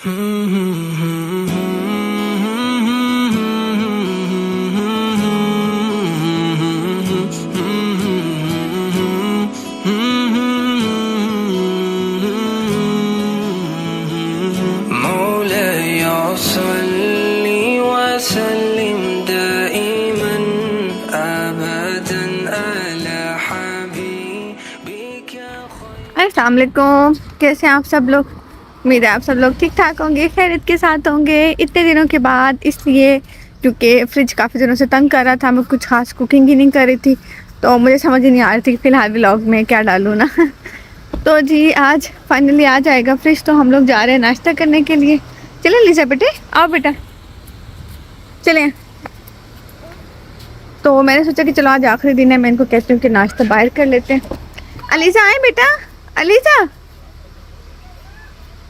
अस्सलाम वालेकुम। कैसे हैं आप सब लोग? उम्मीद है आप सब लोग ठीक ठाक होंगे, खैरियत के साथ होंगे इतने दिनों के बाद। इसलिए क्योंकि फ्रिज काफ़ी दिनों से तंग कर रहा था, मैं कुछ खास कुकिंग ही नहीं कर रही थी, तो मुझे समझ ही नहीं आ रही थी फ़िलहाल व्लॉग में क्या डालूँ ना। तो जी आज फाइनली आ जाएगा फ्रिज, तो हम लोग जा रहे हैं नाश्ता करने के लिए। चले लीजा बेटे, आओ बेटा चलें। तो मैंने सोचा कि चलो आज आखिरी दिन है, मैं इनको कहती हूँ कि नाश्ता बाहर कर लेते हैं। अलीजा आए बेटा, अलीजा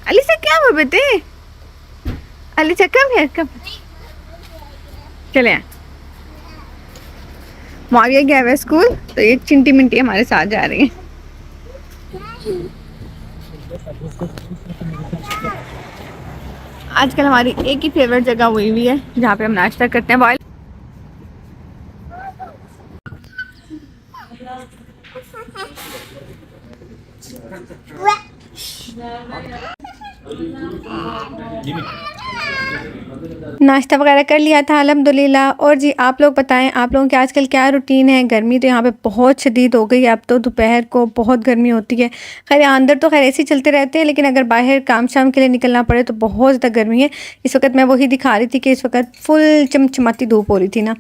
अलीजा क्या हुआ बेटे? अलीजा कब है कब? चले मारिया गया है स्कूल, तो ये चिंटी मिंटी हमारे साथ जा रही है। आजकल हमारी एक ही फेवरेट जगह हुई हुई है जहाँ पे हम नाश्ता करते हैं, बॉयल। नाश्ता वगैरह कर लिया था अल्हम्दुलिल्लाह। और जी आप लोग बताएं, आप लोगों के आजकल क्या रूटीन है? गर्मी तो यहाँ पे बहुत शदीद हो गई है, अब तो दोपहर को बहुत गर्मी होती है। खैर अंदर तो खैर ऐसे ही चलते रहते हैं, लेकिन अगर बाहर काम शाम के लिए निकलना पड़े तो बहुत ज़्यादा गर्मी है। इस वक्त मैं वही दिखा रही थी कि इस वक्त फुल चमचमाती धूप हो रही थी ना।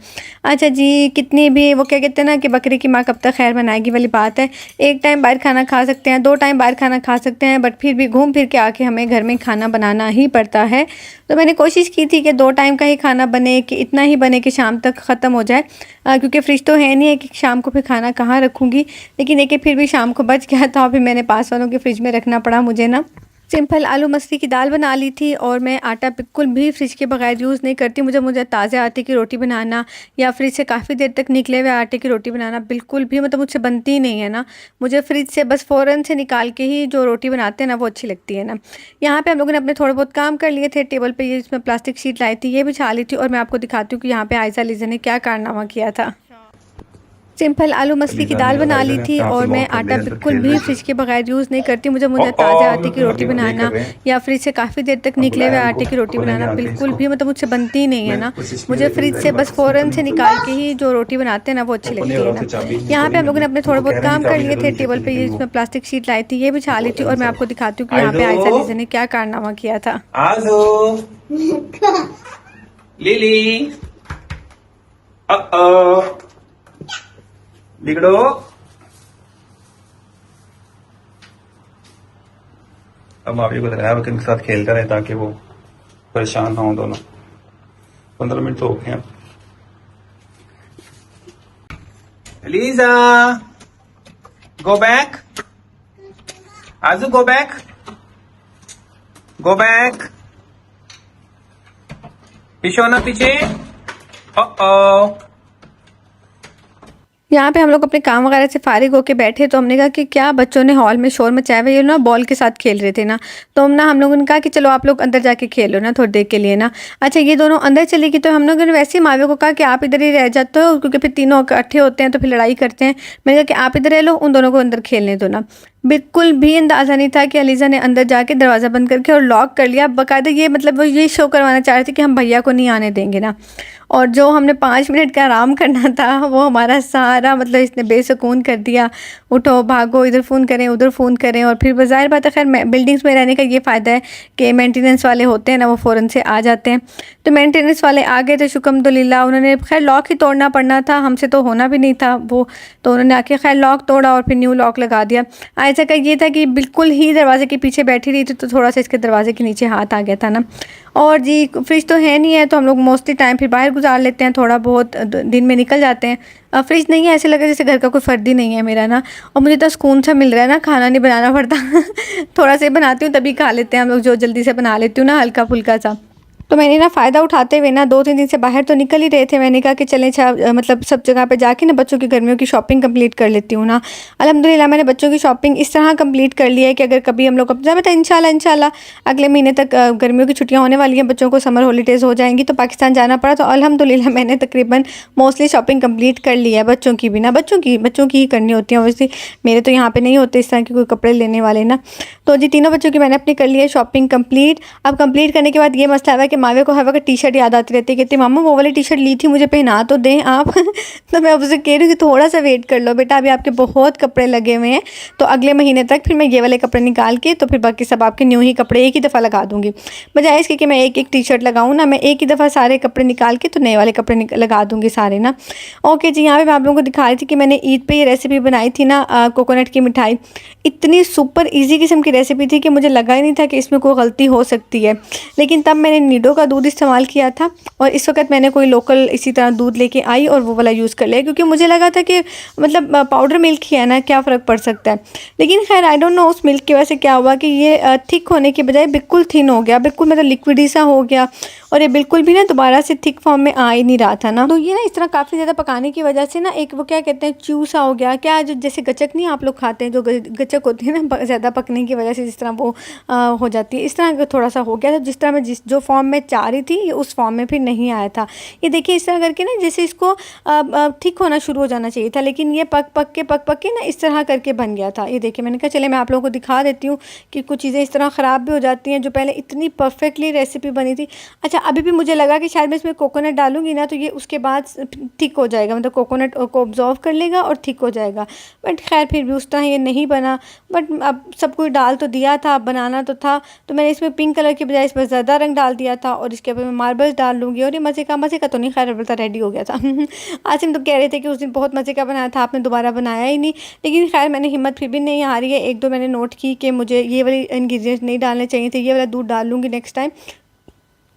अच्छा जी, कितनी भी वो क्या कहते हैं ना कि बकरी की माँ कब तक खैर बनाएगी वाली बात है। एक टाइम बाहर खाना खा सकते हैं, 2 टाइम बाहर खाना खा सकते हैं, बट फिर भी घूम फिर के आके हमें घर में खाना बनाना ही पड़ता है। तो मैंने कोशिश की थी कि 2 टाइम का ही खाना बने, कि इतना ही बने कि शाम तक ख़त्म हो जाए, क्योंकि फ्रिज तो है नहीं है कि शाम को फिर खाना कहाँ रखूँगी। लेकिन देखिए फिर भी शाम को बच गया था, फिर मैंने पास वालों के फ्रिज में रखना पड़ा मुझे ना। सिंपल आलू मसरी की दाल बना ली थी, और मैं आटा बिल्कुल भी फ्रिज के बगैर यूज़ नहीं करती। मुझे ताज़े आटे की रोटी बनाना या फ्रिज से काफ़ी देर तक निकले हुए आटे की रोटी बनाना बिल्कुल भी मतलब मुझसे बनती ही नहीं है ना। मुझे फ्रिज से बस फ़ौरन से निकाल के ही जो रोटी बनाते हैं ना वो अच्छी लगती है ना। यहाँ पे हम लोगों ने अपने थोड़े बहुत काम कर लिए थे। टेबल पे ये इसमें प्लास्टिक शीट लाई थी, ये बिछा ली थी, और मैं आपको दिखाती हूँ कि यहाँ पे आयजा लीजा ने क्या कारनामा किया था। सिंपल आलू मसरी की दाल बना ली थी, और मैं आटा बिल्कुल भी फ्रिज के बगैर यूज़ नहीं करती। मुझे ताज़े आटे की रोटी बनाना या फ्रिज से काफ़ी देर तक निकले हुए आटे की रोटी बनाना बिल्कुल भी मतलब मुझसे बनती ही नहीं है ना। मुझे फ्रिज से बस फ़ौरन से निकाल के ही जो रोटी बनाते हैं ना वो अच्छी लगती है ना। यहाँ पे हम लोगों ने अपने थोड़े बहुत काम कर लिए थे। टेबल पे ये इसमें प्लास्टिक शीट लाई थी, ये बिछा ली थी, और मैं आपको दिखाती हूँ कि यहाँ पे आयजा लीजा ने क्या कारनामा किया था। लिली बिगड़ो। अब मावी को लगाया उनके साथ खेलता रहे ताकि वो परेशान ना हो दोनों। 15 मिनट तो हो गए। लीजा गो बैक, आजू गो बैक, गो बैक, पीछे होना पीछे। यहाँ पे हम लोग अपने काम वगैरह से फारिग होके बैठे, तो हमने कहा कि क्या बच्चों ने हॉल में शोर मचाया हुआ, ये ना बॉल के साथ खेल रहे थे ना। तो हम लोगों ने कहा कि चलो आप लोग अंदर जाके खेलो ना थोड़ी देर के लिए ना। अच्छा ये दोनों अंदर चली गई, तो हम लोगों ने वैसे ही मावे को कहा कि आप इधर ही रह जाते हो, क्योंकि फिर तीनों इकट्ठे होते हैं तो फिर लड़ाई करते हैं। मैंने कहा कि आप इधर रह लो, उन दोनों को अंदर खेलने दो ना। बिल्कुल भी अंदाज़ा नहीं था कि अलीज़ा ने अंदर जाके दरवाज़ा बंद करके और लॉक कर लिया बाकायदा। ये मतलब वो ये शो करवाना चाह रहे थे कि हम भैया को नहीं आने देंगे ना। और जो हमने 5 मिनट का आराम करना था वो हमारा सारा मतलब इसने बेसुकून कर दिया। उठो भागो, इधर फ़ोन करें उधर फ़ोन करें। और फिर ज़ाहिर बात है, खैर बिल्डिंग्स में रहने का ये फ़ायदा है कि मेंटेनेंस वाले होते हैं ना, वो फ़ौरन से आ जाते हैं। तो मेंटेनेंस वाले आ गए थे शुक्रिल्लाह। उन्होंने खैर लॉक ही तोड़ना पड़ना था, हमसे तो होना भी नहीं था वो। तो उन्होंने आके खैर लॉक तोड़ा और फिर न्यू लॉक लगा दिया। ऐसा का ये था कि बिल्कुल ही दरवाजे के पीछे बैठी रही थी, तो थोड़ा सा इसके दरवाजे के नीचे हाथ आ गया था ना। और जी फ्रिज तो है नहीं है, तो हम लोग मोस्टली टाइम फिर बाहर गुजार लेते हैं, थोड़ा बहुत दिन में निकल जाते हैं। फ्रिज नहीं है, ऐसे लगा जैसे घर का कोई फ़र्द ही नहीं है मेरा ना। और मुझे तो सुकून सा मिल रहा है ना, खाना नहीं बनाना पड़ता। थोड़ा सा बनाती हूँ तभी खा लेते हैं हम लोग, जो जल्दी से बना लेती हूँ ना हल्का फुल्का सा। तो मैंने ना फ़ायदा उठाते हुए ना 2-3 दिन से बाहर तो निकल ही रहे थे। मैंने कहा कि चलें मतलब सब जगह पे जाके ना बच्चों की गर्मियों की शॉपिंग कंप्लीट कर लेती हूँ ना। अल्हम्दुलिल्लाह मैंने बच्चों की शॉपिंग इस तरह कंप्लीट कर ली है कि अगर कभी हम लोग अब पता है इंशाल्लाह अगले महीने तक गर्मियों की छुट्टियाँ होने वाली हैं, बच्चों को समर हॉलीडेज़ हो जाएँगी तो पाकिस्तान जाना पड़ा, तो अल्हम्दुलिल्लाह मैंने तकरीबन मोस्टली शॉपिंग कंप्लीट कर ली है। बच्चों की भी ना बच्चों की ही करनी होती है ऑब्वियसली, मेरे तो यहाँ पे नहीं होते इस तरह के कोई कपड़े लेने वाले ना। तो जी तीनों बच्चों की मैंने अपनी कर ली है शॉपिंग कंप्लीट। अब कंप्लीट करने के बाद ये मसला है कि मावे को हर वक्त टी शर्ट याद आती रहती है, कहती मामा वो वाली टी शर्ट ली थी, मुझे पहना तो दें आप। तो मैं उससे कह रही हूँ कि थोड़ा सा वेट कर लो बेटा, अभी आपके बहुत कपड़े लगे हुए हैं, तो अगले महीने तक फिर मैं ये वाले कपड़े निकाल के तो फिर बाकी सब आपके न्यू ही कपड़े एक ही दफ़ा लगा दूँगी। बजाय इसके कि मैं एक एक टी शर्ट लगाऊँ ना, मैं एक ही दफ़ा सारे कपड़े निकाल के तो नए वाले कपड़े लगा दूँगी सारे ना। ओके जी, यहाँ पे मैं आप लोगों को दिखा रही थी कि मैंने ईद पे ये रेसिपी बनाई थी ना, कोकोनट की मिठाई। इतनी सुपर इजी किस्म की रेसिपी थी कि मुझे लगा ही नहीं था कि इसमें कोई गलती हो सकती है। लेकिन तब मैंने नीडो का दूध इस्तेमाल किया था और इस वक्त मैंने कोई लोकल इसी तरह दूध लेके आई और वो वाला यूज़ कर लिया, क्योंकि मुझे लगा था कि मतलब पाउडर मिल्क ही है ना, क्या फ़र्क पड़ सकता है। लेकिन खैर आई डोंट नो उस मिल्क की वजह से क्या हुआ कि ये थिक होने के बजाय बिल्कुल थिन हो गया, बिल्कुल मतलब लिक्विडी सा हो गया, और ये बिल्कुल भी ना दोबारा से थिक फॉर्म में आ ही नहीं रहा था ना। तो ये ना इस तरह काफ़ी ज़्यादा पकाने की वजह से ना एक वो क्या कहते हैं च्यू सा हो गया, क्या जो जैसे गचक नहीं आप लोग खाते हैं, जो गचक होती है ना ज़्यादा पकने की वजह से जिस तरह वो हो जाती है, इस तरह का थोड़ा सा हो गया था। जिस तरह मैं जो फॉर्म में चाह रही थी ये उस फॉर्म में फिर नहीं आया था। ये देखिए इस तरह करके ना जैसे इसको थिक होना शुरू हो जाना चाहिए था, लेकिन ये पक के ना इस तरह करके बन गया था। ये देखिए मैंने कहा चले मैं आप लोगों को दिखा देती हूँ कि कुछ चीज़ें इस तरह ख़राब भी हो जाती हैं जो पहले इतनी परफेक्टली रेसिपी बनी थी। अच्छा अभी भी मुझे लगा कि शायद मैं इसमें कोकोनट डालूंगी ना तो ये उसके बाद थिक हो जाएगा, मतलब कोकोनट को ऑब्जॉर्व कर लेगा और थिक हो जाएगा, बट खैर फिर भी उस तरह ये नहीं बना। बट अब सब कुछ डाल तो दिया था, बनाना तो था, तो मैंने इसमें पिंक कलर की बजाय इसमें ज़्यादा रंग डाल दिया था और इसके ऊपर मैं मार्बल्स डाल लूँगी और ये मज़े का तो नहीं, खैर अलबत्ता रेडी हो गया था। आसिम तो कह रहे थे कि उस दिन बहुत मज़े का बनाया था, आपने दोबारा बनाया ही नहीं, लेकिन खैर मैंने हिम्मत फिर भी नहीं आ रही है। एक दो मैंने नोट की कि मुझे ये वाली इंग्रेडिएंट्स नहीं डालने चाहिए थे, ये वाला दूध डाल लूँगी नेक्स्ट टाइम,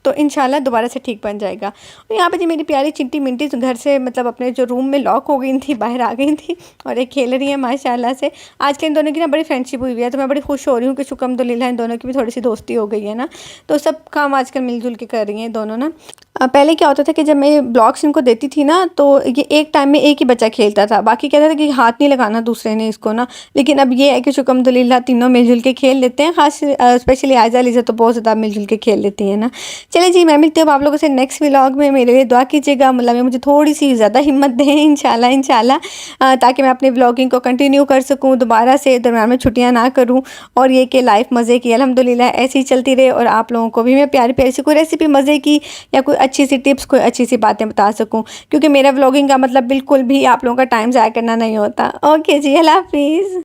तो इंशाल्लाह दोबारा से ठीक बन जाएगा। और यहाँ पे जी मेरी प्यारी चिंटी मिंटी घर से मतलब अपने जो रूम में लॉक हो गई थी बाहर आ गई थी और ये खेल रही है माशाल्लाह से। आजकल इन दोनों की ना बड़ी फ्रेंडशिप हुई हुई है, तो मैं बड़ी खुश हो रही हूँ कि शुक्रिल्लाह इन दोनों की भी थोड़ी सी दोस्ती हो गई है ना, तो सब काम आजकल मिलजुल के कर रही हैं दोनों ना। पहले क्या होता था कि जब मैं ब्लॉग्स इनको देती थी ना तो ये एक टाइम में एक ही बच्चा खेलता था, बाकी कहता था कि हाथ नहीं लगाना दूसरे ने इसको ना, लेकिन अब ये है कि शुक्रिल्लाह तीनों मिलजुल के खेल लेते हैं, खास स्पेशली आयजा लिज़ा तो बहुत ज़्यादा मिलजुल के खेल लेती हैं ना। चलिए जी मैं मिलती हूँ आप लोगों से नेक्स्ट व्लॉग में, मेरे लिए दुआ कीजिएगा, मतलब मुझे थोड़ी सी ज़्यादा हिम्मत दें इंशाल्लाह ताकि मैं अपनी व्लॉगिंग को कंटिन्यू कर सकूँ, दोबारा से दरम्यान में छुट्टियाँ ना करूँ, और ये कि लाइफ मज़े की अल्हम्दुलिल्लाह ऐसी ही चलती रहे और आप लोगों को भी मैं प्यारी प्यारी सी कोई रेसिपी मज़े की या कोई अच्छी सी टिप्स, कोई अच्छी सी बातें बता सकूँ, क्योंकि मेरा व्लॉगिंग का मतलब बिल्कुल भी आप लोगों का टाइम ज़ाया करना नहीं होता। ओके जी, अल्लाह हाफिज़।